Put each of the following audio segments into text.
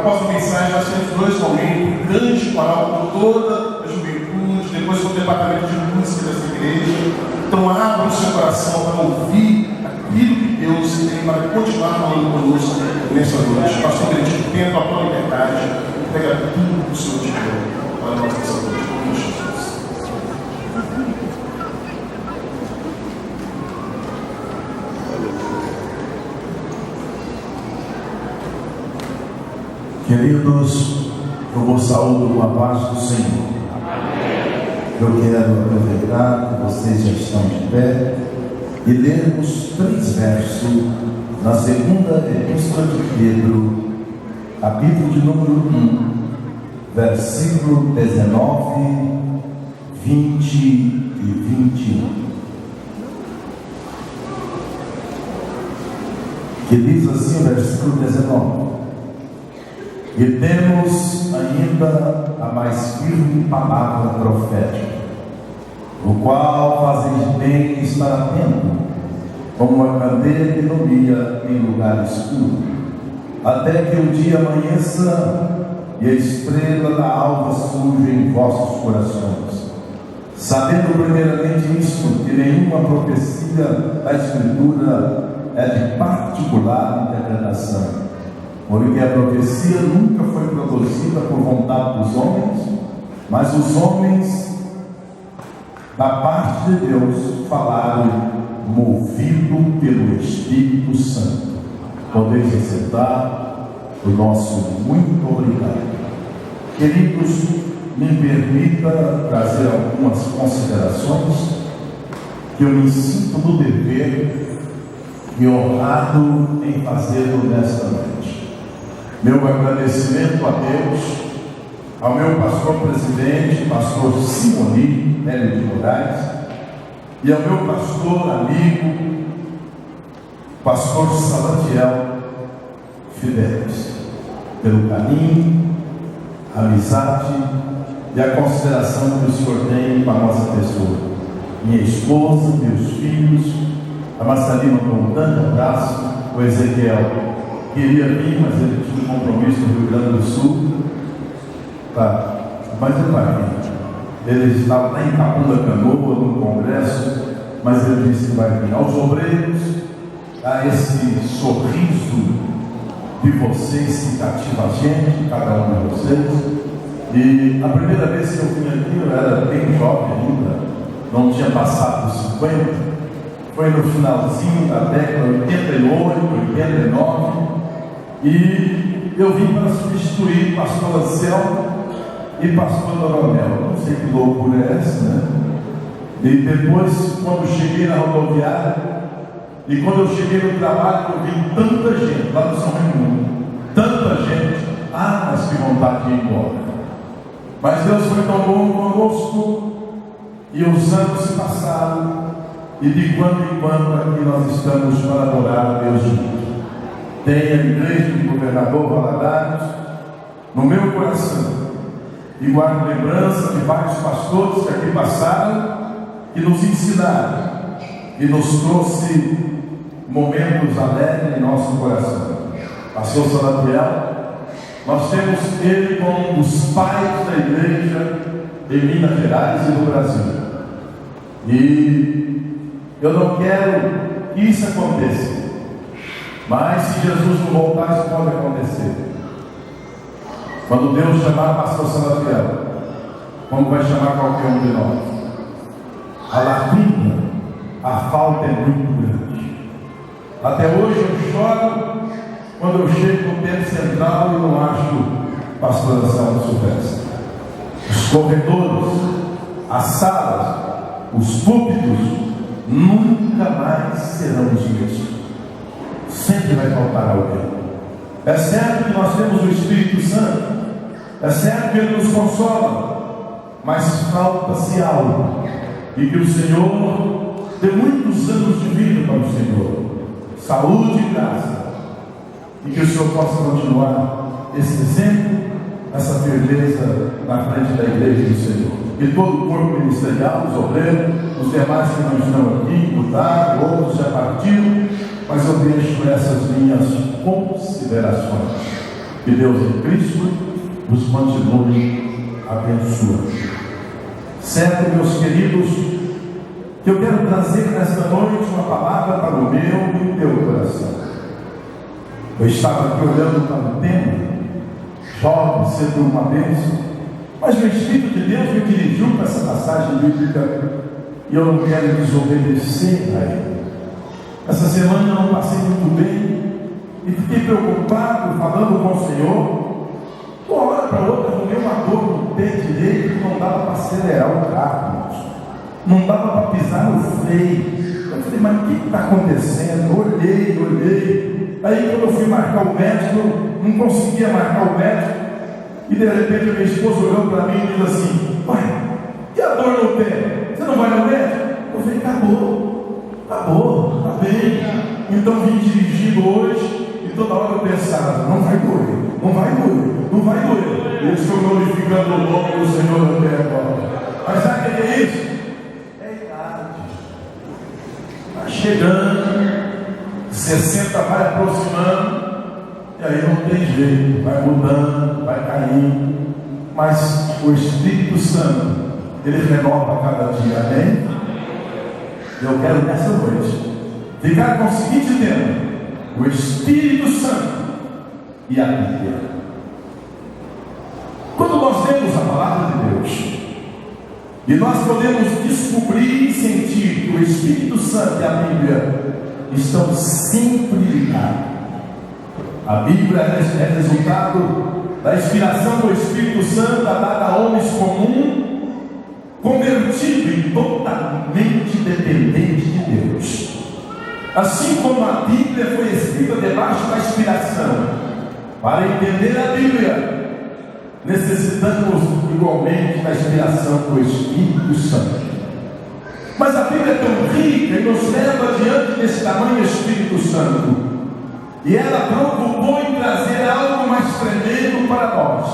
após a mensagem, nós temos dois momentos, grande coral com toda a juventude, depois com o departamento de música dessa igreja. Então abra o seu coração para ouvir aquilo que Deus tem para continuar falando conosco nessa noite. Pastor Benedito, tendo a tua liberdade, pega tudo o Senhor te deu para a nossa saúde. Em Jesus. Queridos, eu vos saúdo com a paz do Senhor. Eu quero aproveitar que vocês já estão de pé e lermos 3 versos na segunda epístola de Pedro, capítulo de número 1, versículo 19, 20 e 21. Que diz assim o versículo 19: E temos ainda a mais firme palavra profética, o qual fazeis bem estar atento, como uma candeia que ilumina em lugar escuro, até que o dia amanheça e a estrela da alva surja em vossos corações, sabendo primeiramente isto, que nenhuma profecia da Escritura é de particular interpretação, porque a profecia nunca foi produzida por vontade dos homens, mas os homens, da parte de Deus, falaram movido pelo Espírito Santo. Podeis aceitar o nosso muito obrigado. Queridos, me permita trazer algumas considerações que eu me sinto no dever e honrado em fazê-lo nesta noite. Meu agradecimento a Deus, ao meu pastor presidente, pastor Simoni Hélio de Moraes, e ao meu pastor amigo, pastor Salatiel Fidelis, pelo carinho, a amizade e a consideração que o Senhor tem com a nossa pessoa. Minha esposa, meus filhos, a Marcelina com um grande abraço, o Ezequiel queria vir, mas ele tinha um compromisso no Rio Grande do Sul. Mas ele vai vir. Ele estava lá em Capunda Canoa, no congresso, mas ele disse que vai vir. Aos obreiros, a esse sorriso de vocês que cativa a gente, cada um de vocês. E a primeira vez que eu vim aqui, eu era bem jovem ainda, não tinha passado dos 50, foi no finalzinho da década de 88, 89. E eu vim para substituir pastor Anselmo e pastor Doronel. Não sei que loucura é essa, né? E depois, quando cheguei na rodoviária, e quando eu cheguei no trabalho, eu vi tanta gente lá no São Raimundo, tanta gente. Mas que vontade de ir embora. Mas Deus foi tão bom conosco, e os anos se passaram, e de quando em quando aqui nós estamos para adorar a Deus juntos. Tem a igreja do governador Valadares no meu coração, e guardo lembrança de vários pastores que aqui passaram, que nos ensinaram e nos trouxe momentos alegres em nosso coração. Pastor Salatiel, nós temos ele como um dos pais da igreja em Minas Gerais e no Brasil, e eu não quero que isso aconteça. Mas se Jesus não voltar, isso pode acontecer. Quando Deus chamar pastor Salatiel, como vai chamar qualquer um de nós, a lacuna, a falta é muito grande. Até hoje eu choro quando eu chego no tempo central e não acho pastor Anselmo Silvestre. Os corredores, as salas, os púlpitos nunca mais serão os mesmos. Sempre vai faltar alguém. É certo que nós temos o Espírito Santo, é certo que Ele nos consola, mas falta-se algo, e que o Senhor dê muitos anos de vida para o Senhor, saúde e graça, e que o Senhor possa continuar esse exemplo, essa firmeza na frente da igreja do Senhor, e todo o corpo ministerial, os obreiros, os demais que não estão aqui, mudaram, outros já partiram, mas eu deixo essas minhas considerações. Que Deus em Cristo nos continue abençoando. Certo, meus queridos, que eu quero trazer nesta noite uma palavra para o meu e o teu coração. Eu estava aqui olhando para o tema, jovem, sendo uma bênção, mas o Espírito de Deus me dirigiu para essa passagem bíblica e eu não quero desobedecer a ele. Essa semana eu não passei muito bem e fiquei preocupado, falando com o Senhor. Uma hora para outra, arrumei uma dor no pé direito que não dava para acelerar o carro, não dava para pisar no freio. Eu falei, mas o que está acontecendo? Olhei. Aí quando eu fui marcar o médico, não conseguia marcar o médico. E de repente a minha esposa olhou para mim e disse assim: pai, e a dor no pé? Você não vai no médico? Eu falei, acabou, está bem. Então vim dirigindo hoje e toda hora eu pensava, não vai doer. Eu estou glorificando o nome do Senhor até agora. Mas sabe o que é isso? É idade. Está chegando, 60 vai aproximando, e aí não tem jeito, vai mudando, vai caindo. Mas o Espírito Santo, ele renova cada dia, amém? Eu quero nessa noite ficar com o seguinte tema: o Espírito Santo e a Bíblia. Quando nós lemos a palavra de Deus e nós podemos descobrir e sentir que o Espírito Santo e a Bíblia estão sempre ligados. A Bíblia é resultado da inspiração do Espírito Santo dada a homens comuns, convertido e totalmente dependente de Deus. Assim como a Bíblia foi escrita debaixo da inspiração, para entender a Bíblia, necessitamos igualmente da inspiração do Espírito Santo. Mas a Bíblia é tão rica e nos leva diante desse tamanho Espírito Santo, e ela preocupou em trazer algo mais tremendo para nós.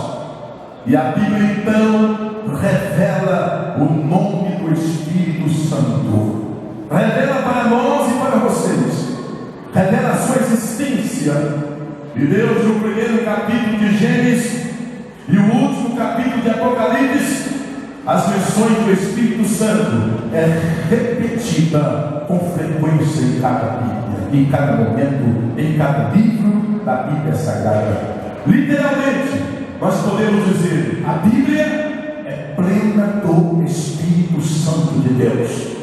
E a Bíblia então revela o nome do Espírito Santo, revela para nós e para vocês, revela a sua existência. E Deus, no primeiro capítulo de Gênesis e o último capítulo de Apocalipse, as menções do Espírito Santo é repetida com frequência em cada Bíblia, em cada momento, em cada livro da Bíblia Sagrada. Literalmente, nós podemos dizer: a Bíblia é plena do Espírito Santo de Deus.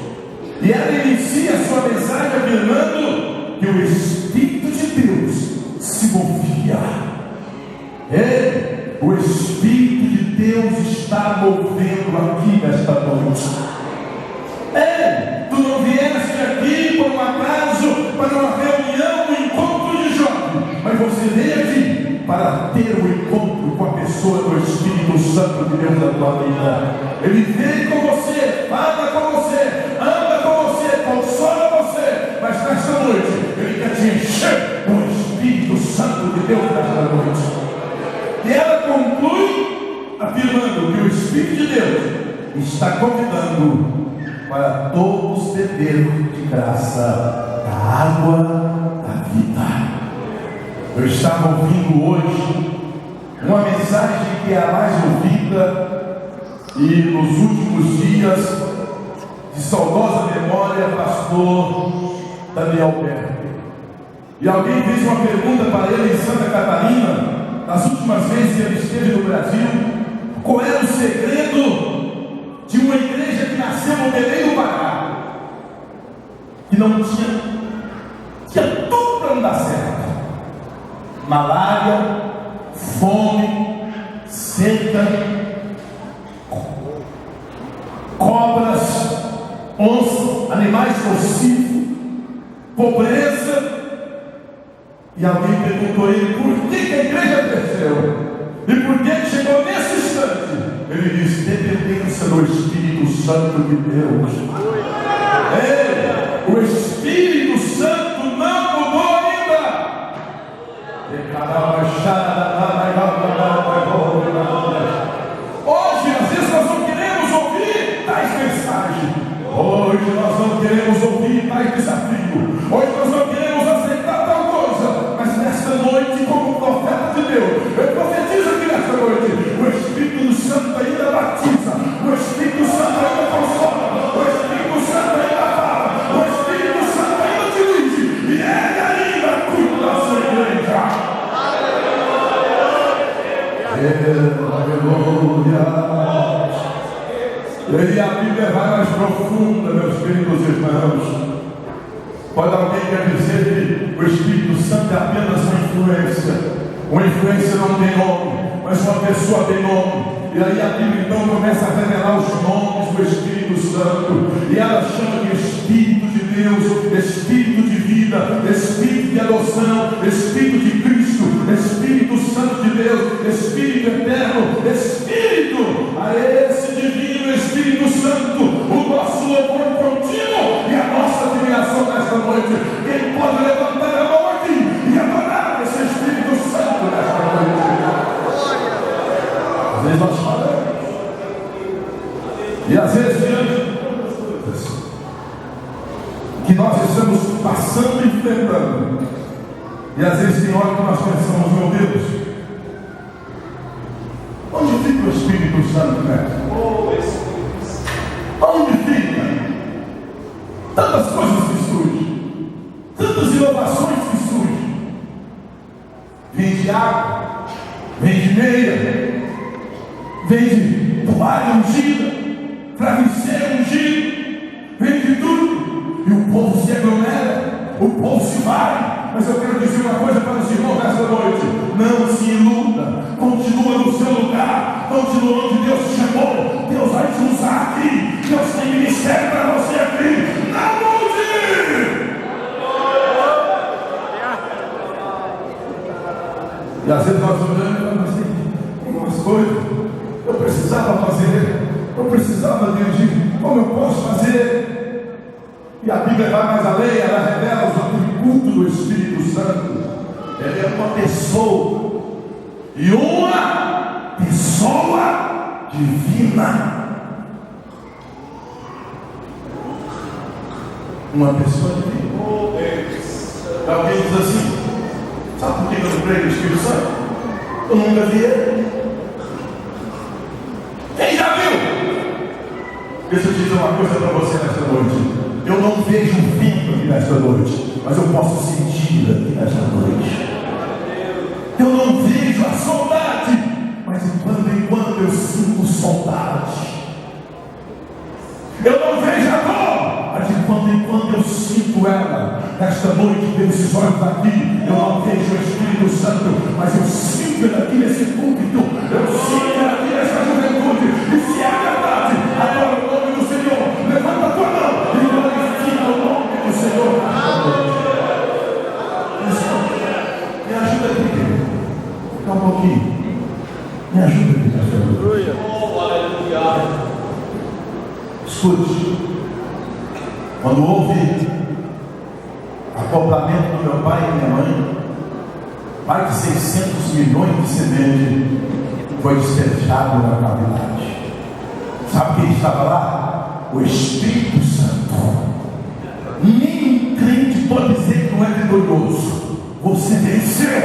E ela inicia a sua mensagem afirmando que o Espírito de Deus se movia. O Espírito de Deus está movendo aqui nesta noite. Tu não vieste aqui por um acaso, para uma reunião, um encontro de jovens, mas você veio aqui para ter um encontro com a pessoa do Espírito Santo de Deus na tua vida. Ele vem com você, fala com você, anda com você, consola você, mas nesta noite ele quer te encher com o Espírito Santo de Deus nesta noite. E ela conclui afirmando que o Espírito de Deus está convidando para todos beberem de graça da água da vida. Eu estava ouvindo hoje uma mensagem que é a mais ouvida e nos últimos dias, de saudosa memória, pastor Daniel Berger. E alguém fez uma pergunta para ele em Santa Catarina, nas últimas vezes que ele esteve no Brasil: qual era o segredo de uma igreja que nasceu no Belém do Pará, que não tinha tudo para não dar certo? Malária, fome, seca, cobras, onças, animais nocivos, pobreza. E alguém perguntou a ele por que a igreja cresceu e por que chegou nesse instante. Ele disse: dependência do Espírito Santo de Deus. O Espírito Santo não mudou ainda. Hoje, às vezes, nós não queremos ouvir tais mensagens. Hoje nós não queremos ouvir tais desafios. Hoje nós não queremos aceitar tal coisa. Mas nesta noite, como profeta de Deus, eu E a Bíblia vai mais profunda, meus queridos irmãos. Pode alguém quer dizer que o Espírito Santo é apenas uma influência? Uma influência não tem nome, mas uma pessoa tem nome. E aí a Bíblia então começa a revelar os nomes do Espírito Santo. E ela chama de Espírito de Deus, Espírito de vida, Espírito de adoção, Espírito de Cristo, Espírito Santo de Deus, Espírito eterno, Espírito, a esse divino Espírito Santo, o nosso louvor contínuo e a nossa admiração nesta noite. Quem pode levantar a mão aqui e adorar esse Espírito Santo nesta noite? Às vezes nós falamos, e às vezes diante que nós estamos passando e enfrentando, e às vezes tem hora que nós pensamos, meu Deus, onde fica o Espírito Santo, né? Onde fica? Tantas coisas que surgem, tantas inovações que surgem. Vem de água, vem de meia, vem de toalha ungida, travesseiro ungido, vem de tudo. E o povo se aglomera, o povo se vai. Mas eu quero dizer uma coisa para os irmãos nessa noite: não se iluda, continua no seu lugar, continua onde Deus te chamou. Deus vai te usar aqui, Deus tem ministério para você aqui. Não mude! E às vezes nós olhamos e falamos assim: tem umas coisas eu precisava fazer, eu precisava dirigir, como eu posso fazer? E a Bíblia vai mais além, ela revela os atributos do Espírito Santo. Ele é uma pessoa, e uma pessoa divina. Uma pessoa divina. Alguém diz assim: sabe por que eu não creio no Espírito Santo? Eu nunca vi ele. Quem já viu? Deixa eu te dizer uma coisa para você nesta noite. Eu não vejo um vento aqui nesta noite, mas eu posso sentir aqui nesta noite. Eu não vejo a saudade, mas de quando em quando eu sinto saudade. Eu não vejo a dor, mas de quando em quando eu sinto ela. Nesta noite, desses olhos aqui, eu não vejo o Espírito Santo, mas eu sinto ele aqui nesse púlpito. Eu sinto ele aqui nessa juventude. E se é verdade, adora o nome do Senhor. Levanta a tua mão e glorifica o nome do Senhor. Me ajuda aqui. Fica um pouquinho. Me ajuda aqui nesta noite. Escute. Quando houve acoplamento do meu pai e minha mãe, mais de 600 milhões de semente foi despejado na cavidade. Sabe quem estava lá? O Espírito Santo. Nenhum crente pode dizer que não é vitorioso. Você venceu.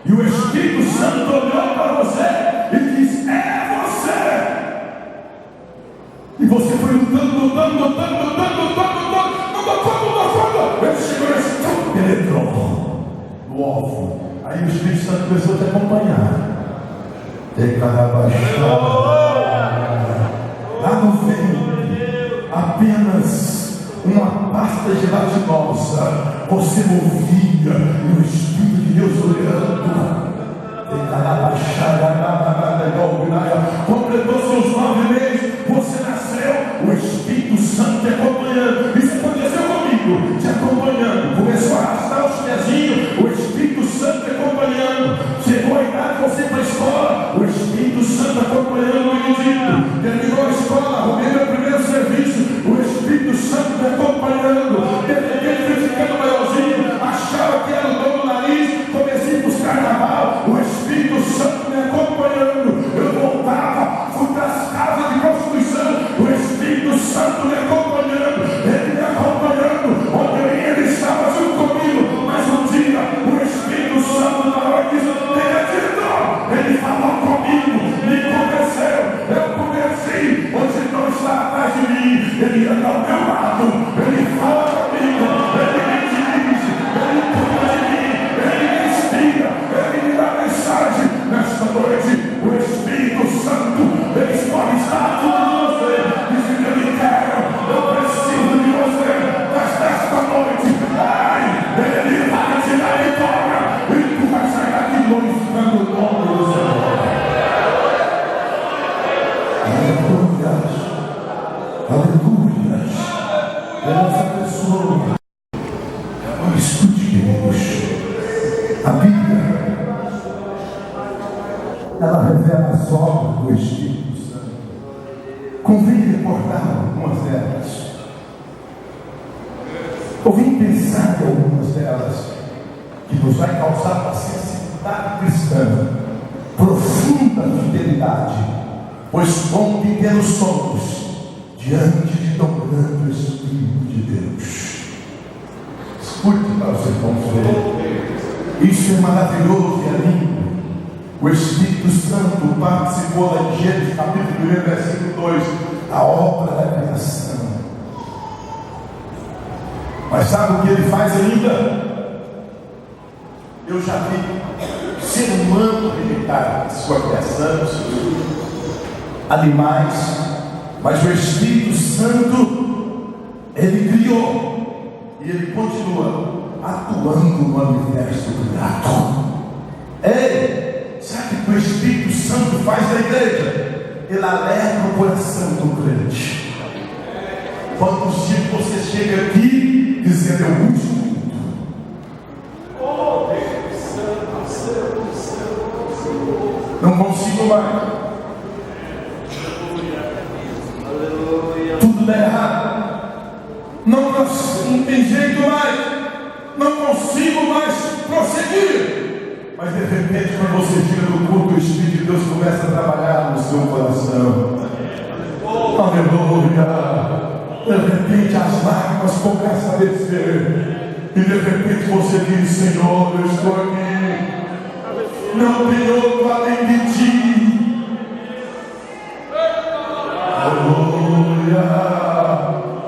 E o Espírito Santo olhou para você e disse: é você. E você foi lutando. Ele chegou nesse penetrou no alvo. Aí o Espírito Santo começou a te acompanhar. Lá no ventre, apenas uma pasta gelatinosa. Você ouvia e o Espírito de Deus olhando. Completou seus 9 meses. Você nasceu, o Espírito Santo te acompanhando. Isso aconteceu comigo, te acompanhando. Começou a arrastar os pezinhos, o Espírito Santo te acompanhando. Chegou a idade, você para a escola, o Espírito Santo acompanhando o menino. Terminou a escola, arrumei meu primeiro serviço, o Espírito Santo te acompanhando. De repente fui ficando maiorzinho, achava que era o dono do nariz, comecei para os carnaval, o Espírito Santo me acompanhando. Eu voltava, fui para as casas de Constituição, A Bíblia, ela revela as obras do Espírito Santo. Convém recordar algumas delas. Convém pensar em algumas delas, que nos vai causar uma sensibilidade cristã, profunda fidelidade, pois como pequenos somos diante de tão grande Espírito de Deus. Escute para os irmãos verem. Isso é maravilhoso e é lindo. O Espírito Santo participou lá em Gênesis capítulo 1, versículo 2, a obra da criação. Mas sabe o que ele faz ainda? Eu já vi ser humano limitar sua criação, animais, mas o Espírito Santo, ele criou e ele continua atuando no universo criado. Ei, sabe o que o Espírito Santo faz na igreja? Ele alerta o coração do crente. Quantos dias você chega aqui dizendo: eu uso não consigo mais, tudo dá errado, não tem jeito mais, não consigo mais prosseguir. Mas de repente, quando você chega no culto, o Espírito de Deus começa a trabalhar no seu coração. Aleluia. De repente as lágrimas começam a descer, e de repente você diz: Senhor, eu estou aqui, não tem outro além de ti. Aleluia.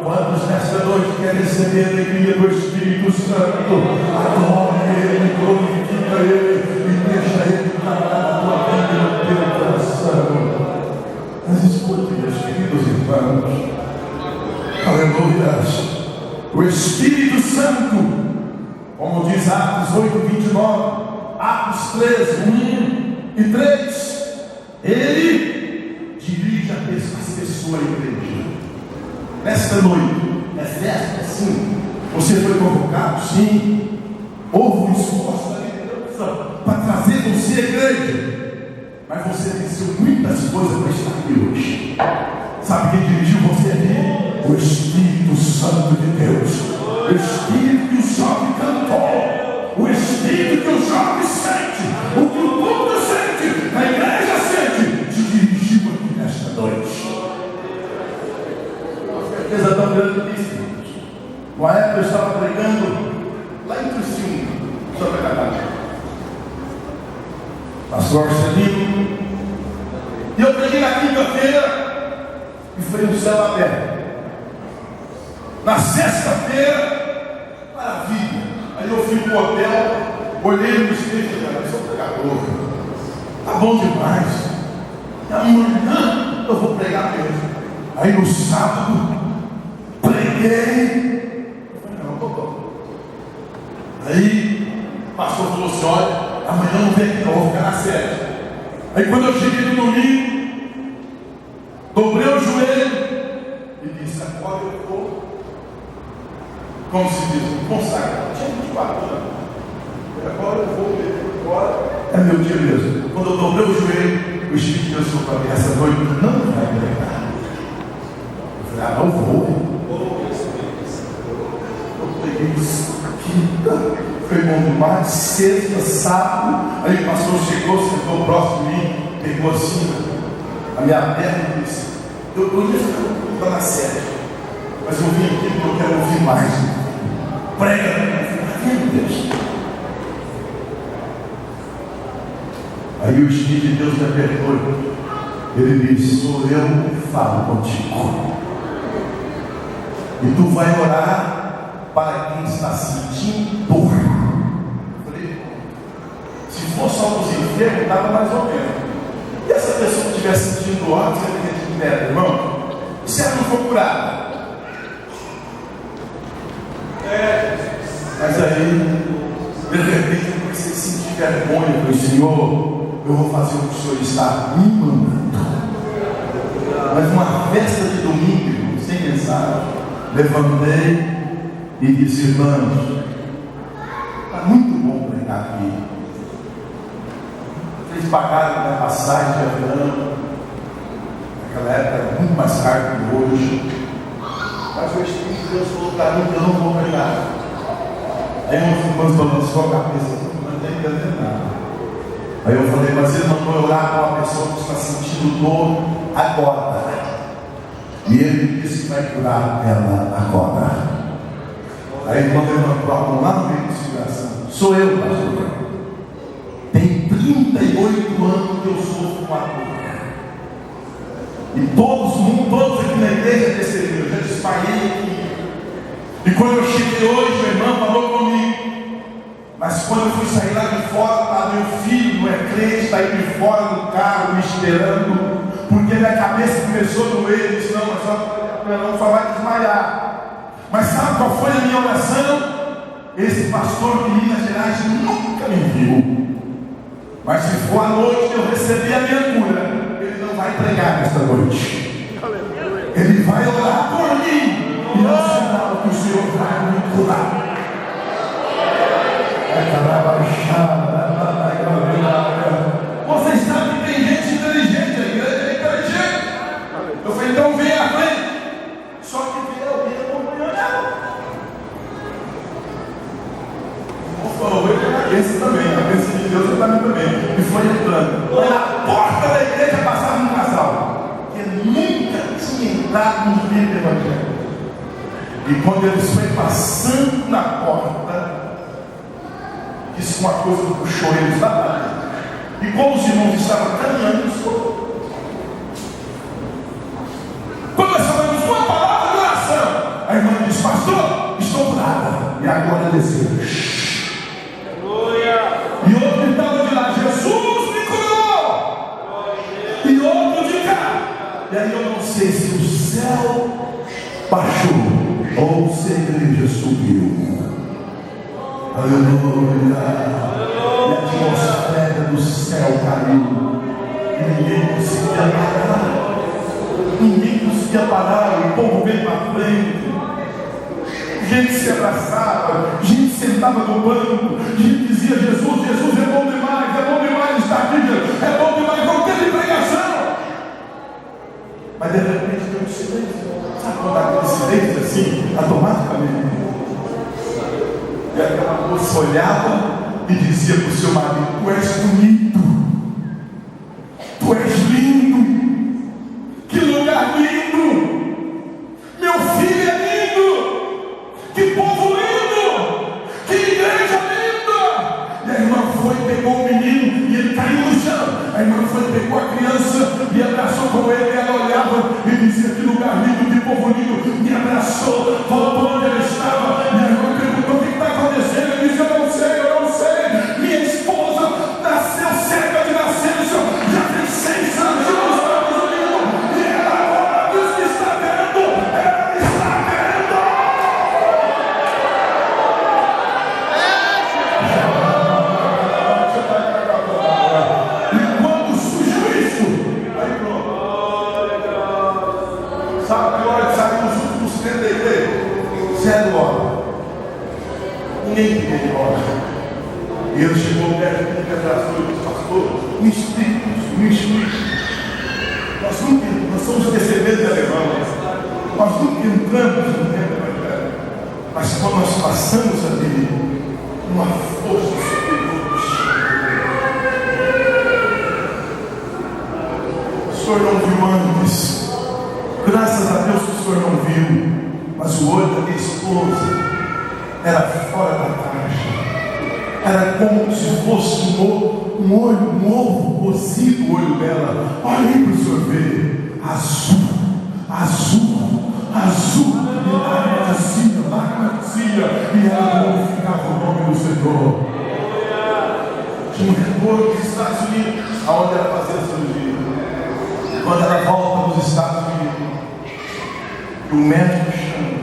Quantos nesta noite querem receber a alegria do Espírito Santo? Adore Ele, glorifica Ele e deixa Ele trabalhar na tua vida e no teu coração. Mas escute, meus queridos irmãos, aleluia, o Espírito Santo, como diz Atos 8:29, Atos 13, 1 e 3, ele dirige a pessoa à igreja. Nesta noite, é festa, sim. Você foi convocado, sim. Houve um esforço da liderança para trazer você à igreja, mas você venceu muitas coisas para estar aqui hoje. Sabe quem dirigiu você aqui? O Espírito Santo de Deus. O Espírito que o jovem cantou, o Espírito que o jovem sente, o que o mundo sente, a igreja sente, te dirigiu aqui nesta noite. Com certeza tão grande isso. Uma época eu estava pregando lá em Criciúma, sobre a Catarina. Pastor Celino, e eu preguei na quinta-feira e foi no céu aberto. Na sexta-feira, maravilha. Aí eu fui para o hotel, olhei no espelho e falei: eu sou pregador, tá bom demais, e amanhã eu vou pregar mesmo. Aí no sábado, preguei. Eu falei: não, tô bom. Aí o pastor falou assim: olha, amanhã eu não venho aqui não, vou ficar na sede. Aí quando eu cheguei no domingo, dobrei o joelho e disse: agora eu vou, como se diz, consagrar. Tinha 24 anos. Agora eu vou, agora é meu dia mesmo. Quando eu dobrei o joelho, o Espírito de Deus falou para mim: essa noite não vai pregar. Eu falei: ah, não vou. Eu peguei quinta, foi bom demais, sexta, sábado. Aí o pastor chegou, sentou próximo de mim, pegou assim a minha perna e disse: eu ia ficar na sede, mas eu vim aqui porque eu quero ouvir mais. Prega, meu Deus. Aí o Espírito de Deus me apertou. Ele disse: sou eu que falo contigo. E tu vai orar para quem está sentindo dor. Eu falei: se fosse alguns enfermos, estava mais ou menos. E essa pessoa que estiver sentindo dor, você tem que entender, irmão? E se ela não for curada? Mas aí, de repente, eu comecei a sentir vergonha. Eu falei: Senhor, eu vou fazer o que o Senhor está me mandando. Mas uma festa de domingo, sem mensagem, levantei e disse: irmãos, está muito bom pregar aqui. eles pagaram a passagem de avião. Naquela época era muito mais caro que hoje. Mas o Espírito de Deus falou para mim que eu não vou pregar. Aí uns irmãos balançou a cabeça, não tem que entender nada. Aí eu falei, mas ele mandou orar para uma pessoa que está sentindo dor agora. E ele disse que vai curar ela agora. Aí a irmã levantou a mão lá no meio da seguração. Sou eu, pastor. Tem 38 anos que eu sofro com a dor. E todos aqui na igreja perceberam. Eu já desmaiei aqui. E quando eu cheguei hoje, meu irmão falou comigo. Mas quando eu fui sair lá de fora, estava meu filho, não é crente, está aí de fora do carro, me esperando. Porque minha cabeça começou a doer. Eu disse, não, mas só vai desmaiar. Mas sabe qual foi a minha oração? Esse pastor de Minas Gerais nunca me viu. Mas se for à noite eu receber a minha cura, ele não vai pregar nesta noite. Ele vai orar por mim. E é o sinal que o Senhor vai me curar. Vocês sabem que tem gente inteligente, a igreja é inteligente. Eu falei, então vem à frente. Só que veio alguém acompanhando ela. Esse também, a bênção de Deus está também. E foi entrando. Lá na porta da igreja passava um casal que nunca tinha entrado no livro do Evangelho. E quando eles foi passando na porta, disse uma coisa que puxou eles da parede. E como os irmãos estavam caminhando, quando nós falamos uma palavra de oração, a irmã disse, pastor, estou curada. E agora desceu. E outro que estava de lá, Jesus me curou. E outro de cá. E aí eu não sei se o céu baixou ou se a igreja subiu. Aleluia. E a atmosfera do céu caiu. E ninguém conseguia parar. Ninguém conseguia parar. O povo veio para frente. Gente se abraçava. Gente sentava no banco. Gente dizia, Jesus é bom demais estar aqui. É bom demais, não teve pregação. Mas de repente tem um silêncio. Sabe quando há aquele silêncio assim, automaticamente? E aquela moça olhava e dizia para o seu marido, tu és bonito, tu és lindo, que lugar lindo, meu filho é lindo, que povo lindo, que igreja linda. E a irmã foi, pegou o menino e ele caiu no chão. A irmã foi, pegou a criança e abraçou com ele. E ela olhava e dizia, que lugar lindo, que povo lindo. Me abraçou, voltou onde ela estava. E a irmã perguntou, o que está acontecendo? Ele disse, eu não sei. Minha esposa nasceu cega de nascença. Já tem 6 anos nos Estados Unidos. E ela agora diz que está vendo. Ela está vendo. E quando surgiu isso, aí pronto. Sabe que hora que saiu os últimos 33? 0 horas. Ninguém queria ir embora. E ele chegou perto de mim, abraçou e disse, pastor, me explique. Nós somos descendentes de alemães. Nós nunca entramos no tempo evangelho. Mas quando nós passamos a ter uma força superior, o senhor não viu antes. Graças a Deus que o senhor não viu. Mas o olho da minha esposa era fora da caixa. Era como se fosse um ovo cozido o olho dela. Olha aí para o senhor ver. Azul. Lágrima. E ela glorificava o nome do Senhor. Tinha um repórter nos Estados Unidos, aonde ela fazia a cirurgia. Quando ela volta nos Estados Unidos, o médico chama,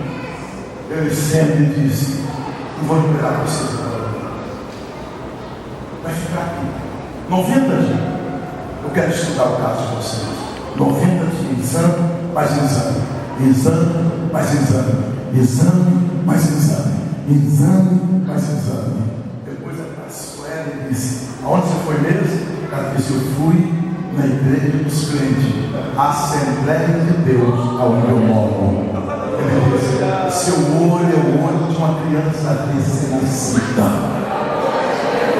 ele sempre diz, não vou liberar vocês agora. Vai ficar aqui 90 dias. Eu quero estudar o caso de vocês. 90 dias, exame mais exame, exame mais exame. Depois ela passou ela e disse, aonde você foi mesmo? Ela disse: eu fui na igreja dos crentes, a Assembleia de Deus, aonde eu moro. Ele disse: seu olho é o olho de uma criança recém-nascida.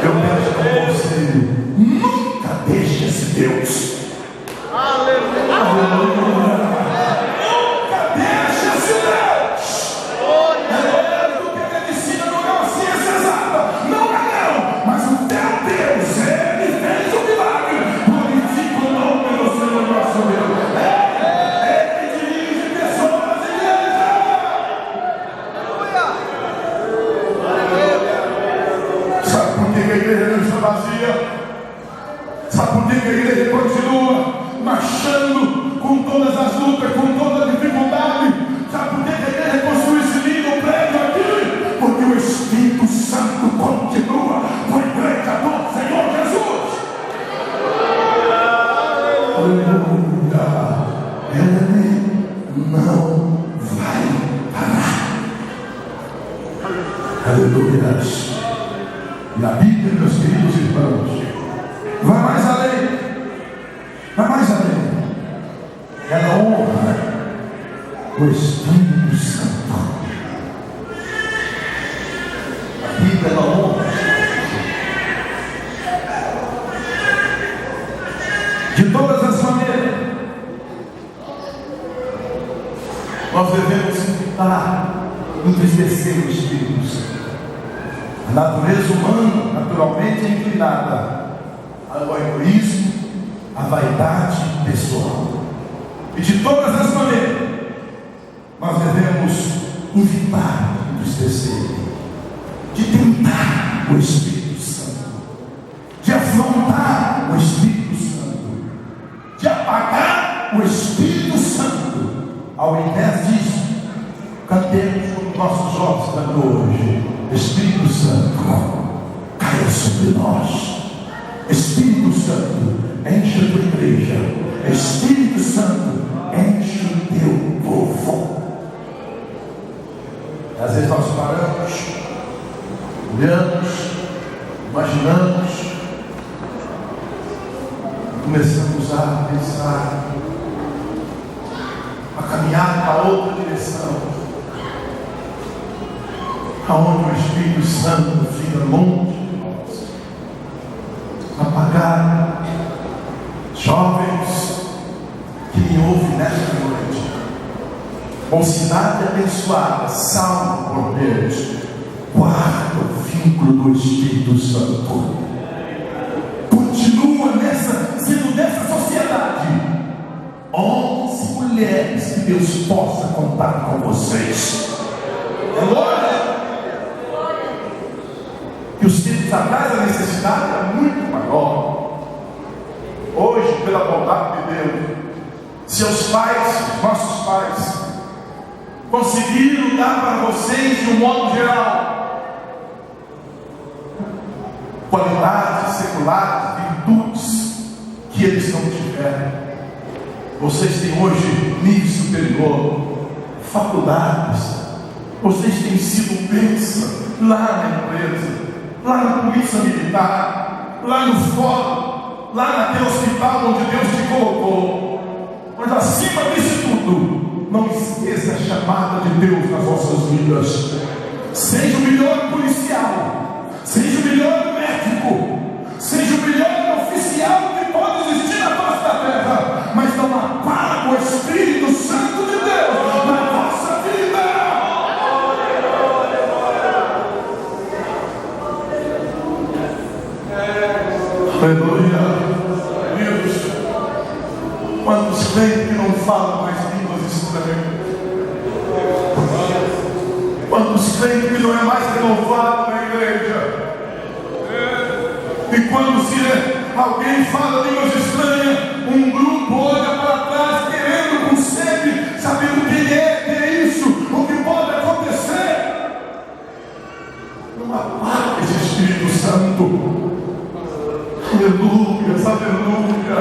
Eu peço para você, nunca deixe esse Deus. Aleluia. Nunca deixe esse Deus. Porque a medicina não é uma ciência exata. Não é não. Mas o teu Deus, ele fez um milagre. Glorifica o nome do Senhor nosso Deus. Ele dirige pessoas e igrejas. Sabe por que a igreja não está vazia? Sabe por que a igreja continua marchando com todas as lutas, com toda a dificuldade? Sabe por que a igreja construiu esse lindo prédio aqui? Porque o Espírito Santo continua com a igreja do Senhor Jesus. Aleluia. Ele não vai parar. Aleluia. E a Bíblia, meus queridos irmãos, vai mais além. Vai mais além. Ela honra o Espírito Santo. A Bíblia, ela honra. De todas as maneiras, nós devemos evitar entristecer o Espírito Santo. A natureza humana, naturalmente, é inclinada ao egoísmo, à vaidade pessoal. E de todas as maneiras, nós devemos evitar entristecer, de tentar o Espírito Santo, de afrontar o Espírito Santo, de apagar o Espírito Santo. Ao invés disso, cantemos como nossos jovens cantou hoje: Espírito Santo, caia sobre nós. Espírito Santo, enche a tua igreja. Espírito Santo, enche o teu povo. Às vezes nós paramos, olhamos, imaginamos, começamos a pensar, a caminhar para outra direção, aonde o Espírito Santo fica longe de nós. Apagar. Jovens que me ouvem nesta noite, mocidade abençoada, salva por Deus, guarda o vínculo do Espírito Santo. Continua sendo dessa sociedade, homens e mulheres que Deus possa contar com vocês. Glória! Que os tempos atrás a necessidade era muito maior. Hoje, pela bondade de Deus, seus pais, nossos pais, conseguiram dar para vocês, de um modo geral, qualidades seculares, virtudes que eles não tiveram. Vocês têm hoje nível superior, faculdades, vocês têm sido bênção lá na empresa, lá na polícia militar, lá no fórum, lá naquele hospital onde Deus te colocou. Mas acima disso tudo, não esqueça a chamada de Deus nas vossas vidas. Seja o melhor policial, seja o melhor médico, seja o melhor oficial que pode existir na face da terra, mas não apaga o Espírito Santo de Deus na vossa vida. Aleluia. Deus, quantos crentes que não falam mais línguas estranhas? Quantos crentes que não é mais renovado na igreja? E quando alguém fala línguas estranhas, um grupo olha para trás querendo com sede, sabendo quem é isso, o que pode acontecer. Não apaga esse Espírito Santo. Aleluia, aleluia.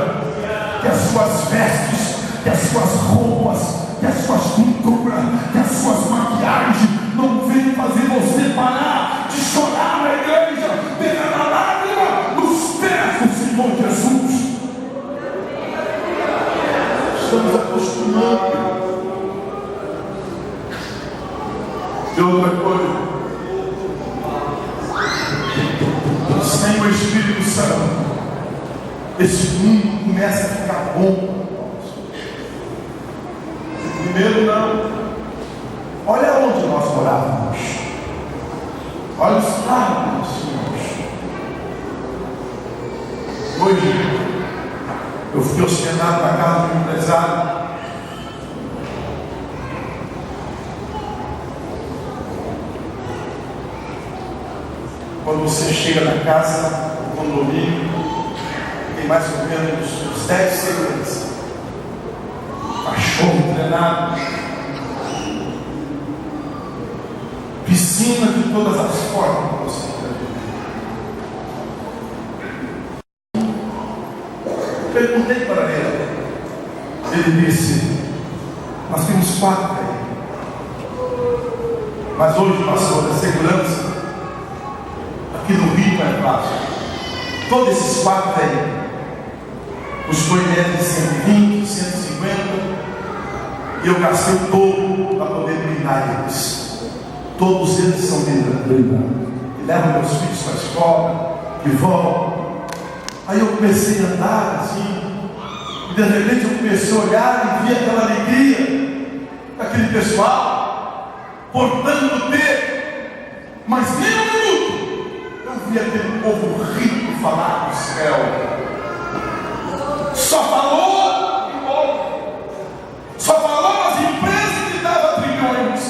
Que as suas vestes, que as suas roupas, que as suas pinturas, que as suas maquiagens não venham fazer você parar de chorar na igreja, derramar lágrima nos pés do Senhor Jesus. esse mundo começa a ficar bom. Primeiro, não. Olha onde nós morávamos. Olha os carros que nós tínhamos. Hoje, eu fiquei hospedado na casa de um empresário. Quando você chega na casa, no condomínio, tem mais ou menos uns 10 seguranças. Cachorro treinado, piscina de todas as formas que você quer ver. Perguntei para ele. Ele disse: nós temos 4 aí. Mas hoje, pastor, a segurança aqui no Rio não é fácil. Todos esses 4 aí custou em média de 120, 150. E eu gastei o dobro para poder blindar eles. Todos eles são blindados. E levam meus filhos para a escola, e vão. Aí eu comecei a andar assim, e de repente eu comecei a olhar e vi aquela alegria daquele pessoal, portando ter, mas nem um minuto eu vi aquele povo rico falar do céu. Só falou. Só falou nas empresas que davam trilhões.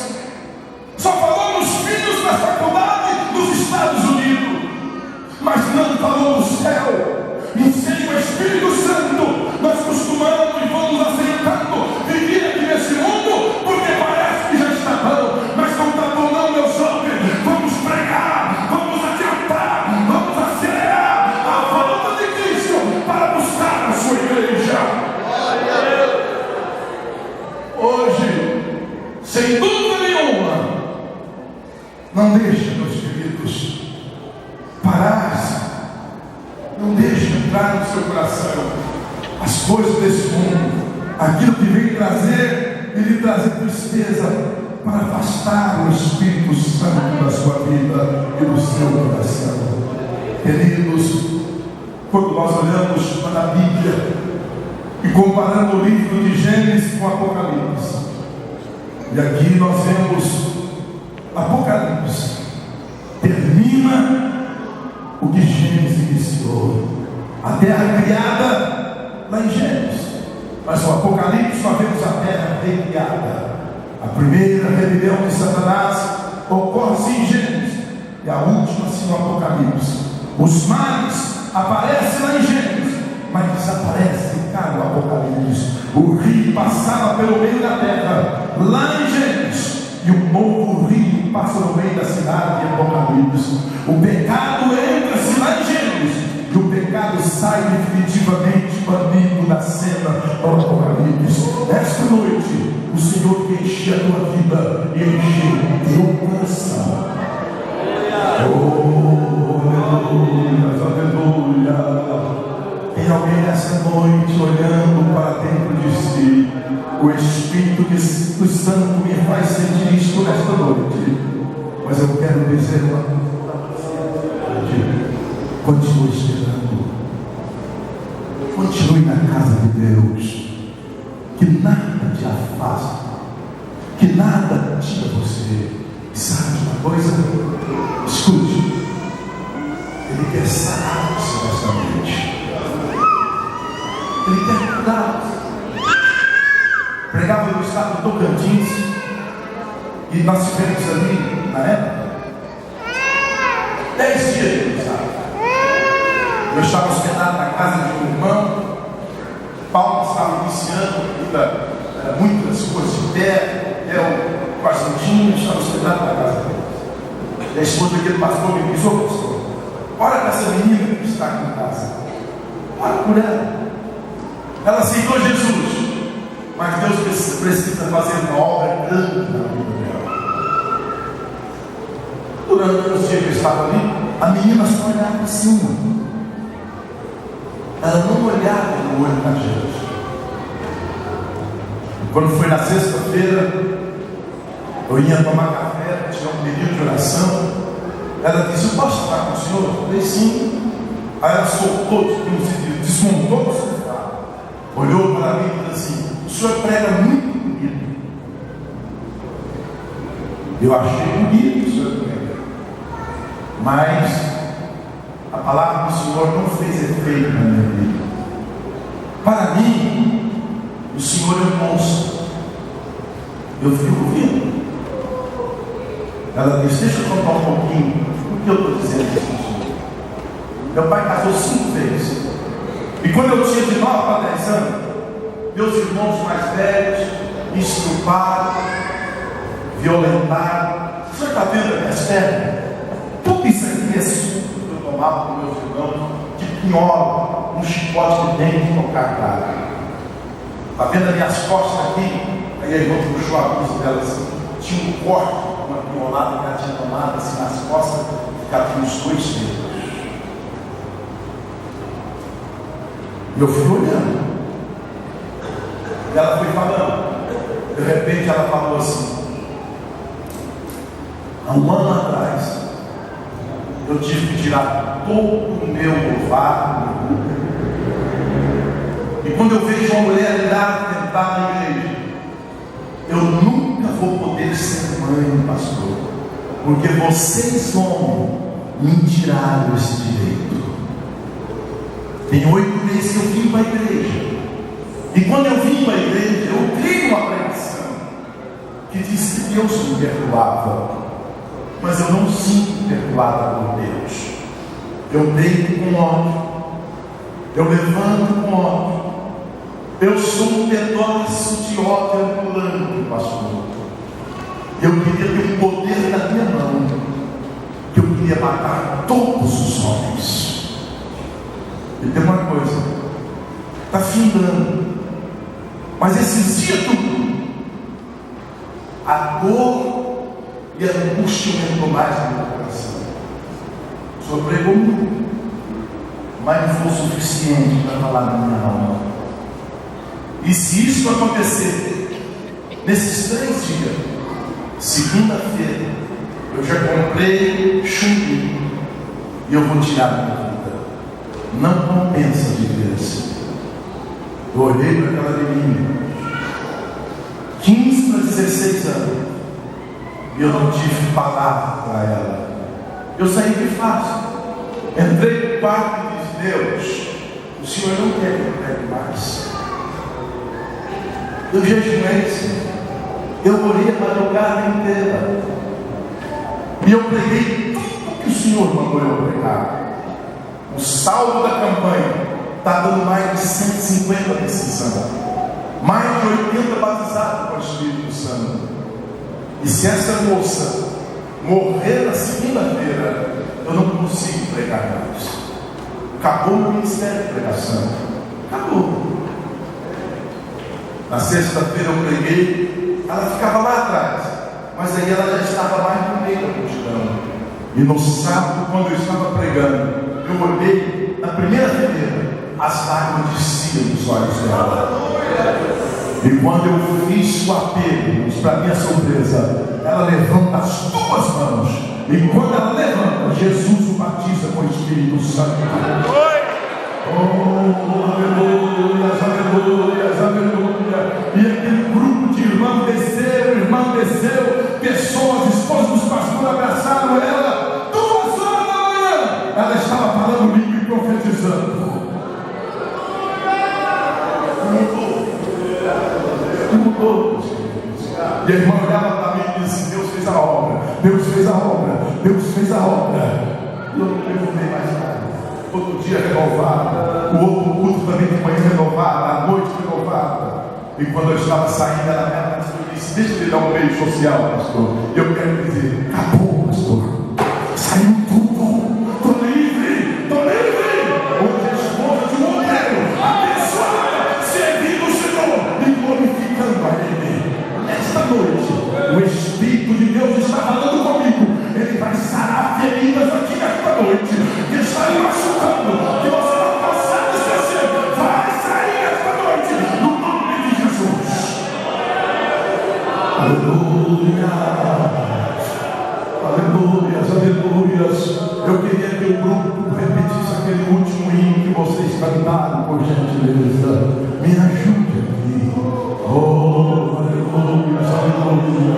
Só falou nos filhos na faculdade nos Estados Unidos. Mas não falou no céu. E sem o Espírito Santo, nós costumamos e vamos aceitando viver aqui nesse mundo, porque parece que já está bom. Mas não está bom não, meu jovem. Vamos pregar, vamos adiantar, vamos acelerar a volta de Cristo para buscar a sua igreja. Hoje, sem dúvida nenhuma, não deixa, meus queridos, parar-se, não deixa entrar no seu coração as coisas desse mundo, aquilo que vem trazer e lhe trazer tristeza, para afastar o Espírito Santo da sua vida e do seu coração. Queridos, quando nós olhamos para a Bíblia, e comparando o livro de Gênesis com Apocalipse, e aqui nós vemos Apocalipse termina o que Gênesis iniciou, a terra criada lá em Gênesis, mas no Apocalipse nós vemos a terra recriada. A primeira rebelião de Satanás ocorre em Gênesis, e a última sim no Apocalipse. Os mares aparecem lá em Gênesis, mas desaparece em cada Apocalipse. O rio passava pelo meio da terra, lá em Gênesis, e um novo rio passa no meio da cidade de Apocalipse. O pecado entra-se lá em Gênesis, e o pecado sai definitivamente banido da cena do Apocalipse. Esta noite, o Senhor quer encher a tua vida e encher o teu coração. Oh, aleluia, aleluia. Tem alguém nessa noite olhando para dentro de si? O Espírito Santo me faz sentir isto nesta noite. Mas eu quero dizer uma coisa: continue esperando, continue na casa de Deus, que nada te afasta, que nada tira você. E sabe de uma coisa? Escute, Ele quer sarar você nesta noite. Ele quer cuidar. Pregava no estado do Tocantins, e nós tivemos ali, na época, 10 dias de cruzado. Eu estava hospedado na casa de um irmão. Paulo estava iniciando ainda muitas coisas de terra. Eu quase não tinha, estava hospedado na casa dele. E a esposa daquele pastor me disse: ô pastor, olha para essa menina que está aqui em casa, olha por ela. Ela aceitou Jesus, mas Deus precisa fazer uma obra grande na vida dela. Durante os dias que eu estava ali, a menina só olhava para cima. Ela não olhava no olho da gente. Quando foi na sexta-feira, eu ia tomar café, tinha um período de oração. Ela disse: eu posso falar com o senhor? Eu falei: sim. Aí ela soltou, desmontou o sofá, olhou para mim e disse assim: o senhor prega muito bonito. Eu achei bonito o senhor prega, mas a palavra do Senhor não fez efeito na minha vida. Para mim, o Senhor é um monstro. Eu fico ouvindo. Ela disse: deixa eu contar um pouquinho. Por que eu estou dizendo isso? Meu pai casou 5 vezes. E quando eu tinha de 9 para 10 anos, meus irmãos mais velhos me estruparam, violentaram. O senhor está vendo a minha pernas? Tudo isso aqui é suco que eu tomava com meus irmãos, de pinhola, um chicote de dente no cartaz. Está vendo as minhas costas aqui? Aí a irmã puxou a blusa dela assim, tinha um corte, uma pinholada que ela tinha tomado assim nas costas, que ela tinha uns 2 dedos. E eu fui olhando. E ela foi falando. De repente ela falou assim: há um ano atrás, eu tive que tirar todo o meu ovário. E quando eu vejo uma mulher lá tentar na igreja, eu nunca vou poder ser mãe, pastor, porque vocês homens me tiraram esse direito. Tem 8 meses que eu vim para a igreja. E quando eu vim para a igreja, eu criei uma pregação que diz que Deus me perdoava. Mas eu não sinto perdoada por Deus. Eu deito com ódio. Eu levanto com ódio. Eu sou um pedaço de ódio ambulante, pastor. Eu queria ter o poder na minha mão, que eu queria matar todos os homens. E tem uma coisa, está findando, mas esses dias tudo, a dor e a angústia aumentou mais no meu coração. O Senhor pregou muito, mas não foi suficiente para falar na minha alma. E se isso acontecer nesses 3 dias, segunda-feira, eu já comprei chumbinho e eu vou tirar a minha vida. Não compensa viver assim. Eu olhei para aquela menina, 15 para 16 anos, e eu não tive palavra para ela. Eu saí de fácil, entrei no quarto e disse: Deus, o Senhor não quer que eu pregue mais. Eu jejuei, Senhor. Eu orei a madrugada inteira. E eu preguei tudo que o Senhor mandou eu pregar. O saldo da campanha está dando mais de 150 decisões. Mais de 80 batizados com o Espírito Santo. E se essa moça morrer na segunda-feira, eu não consigo pregar mais. Acabou o ministério de pregação. Acabou. Na sexta-feira eu preguei, ela ficava lá atrás, mas aí ela já estava mais no meio da multidão. E no sábado, quando eu estava pregando, eu olhei na primeira fileira, as lágrimas desciam dos olhos dela. E quando eu fiz o apelo, para minha surpresa, ela levanta as 2 mãos. E quando ela levanta, Jesus o batiza com o Espírito Santo. Oh, aleluia, aleluia, aleluia. E aquele grupo de irmãos desceu, pessoas, esposas dos pastores abraçaram ela. 2 horas da manhã, ela estava falando língua e profetizando. Mudou. E a irmã olhava para mim e disse: Deus fez a obra, Deus fez a obra, Deus fez a obra. E eu não perguntei mais nada. Outro dia renovada, o outro culto também de manhã renovada, à noite renovada. E quando eu estava saindo, ela me disse: deixa eu lhe dar um beijo social, pastor. E eu quero dizer: acabou, pastor. Saiu tudo. Estou livre, estou livre. Hoje a esposa de um obreiro, abençoada, servindo o Senhor e glorificando a Ele. Nesta noite, o Espírito de Deus está falando comigo. Ele vai sarar feridas aqui nesta noite, que está lhe machucando, que você não consegue esquecer. Vai sair esta noite, no nome de Jesus. Aleluia, aleluia, aleluia. secretário, por gentileza, me ajude aqui. Oh, aleluia, aleluia,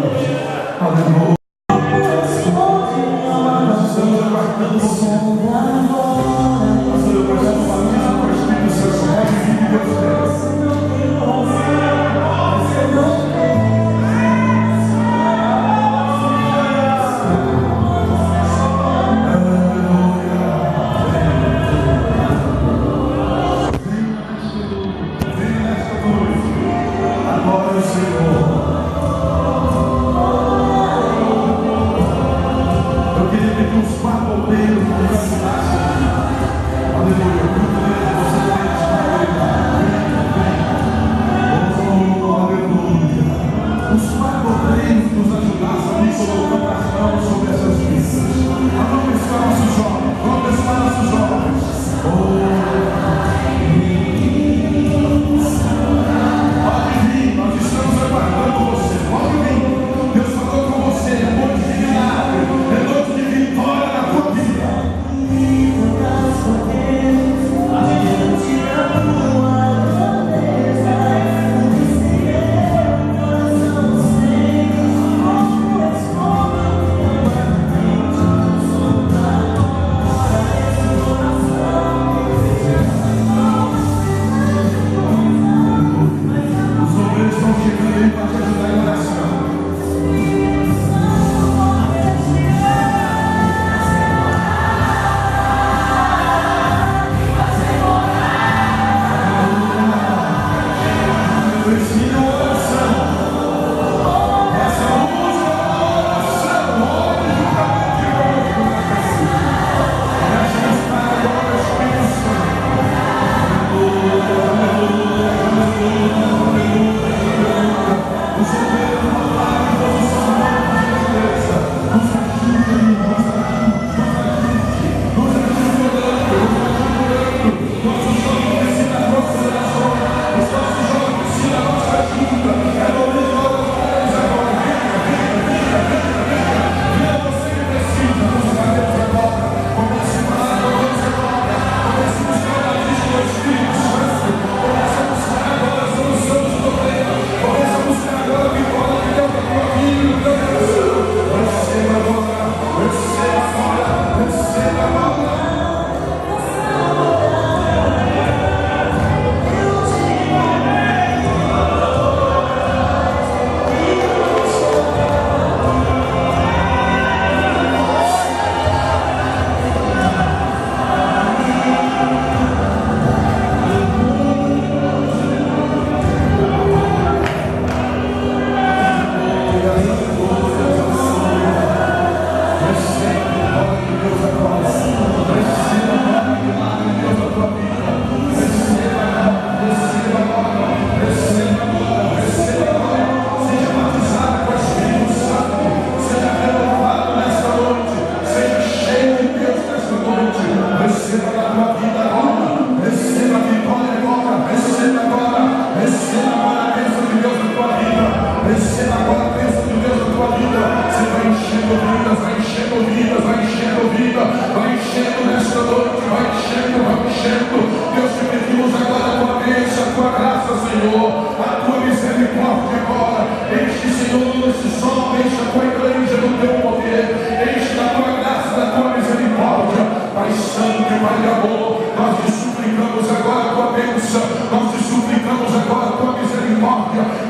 aleluia. Nós estamos aguardando o som. Pastor, eu peço um batismo com o Espírito Santo. Pode vir, Deus Deus.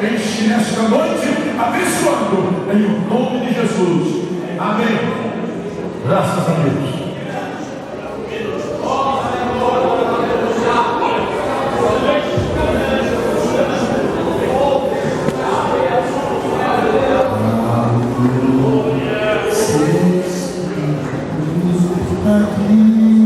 Enche nesta noite, abençoando em o nome de Jesus. Amém. Graças a Deus. Aqui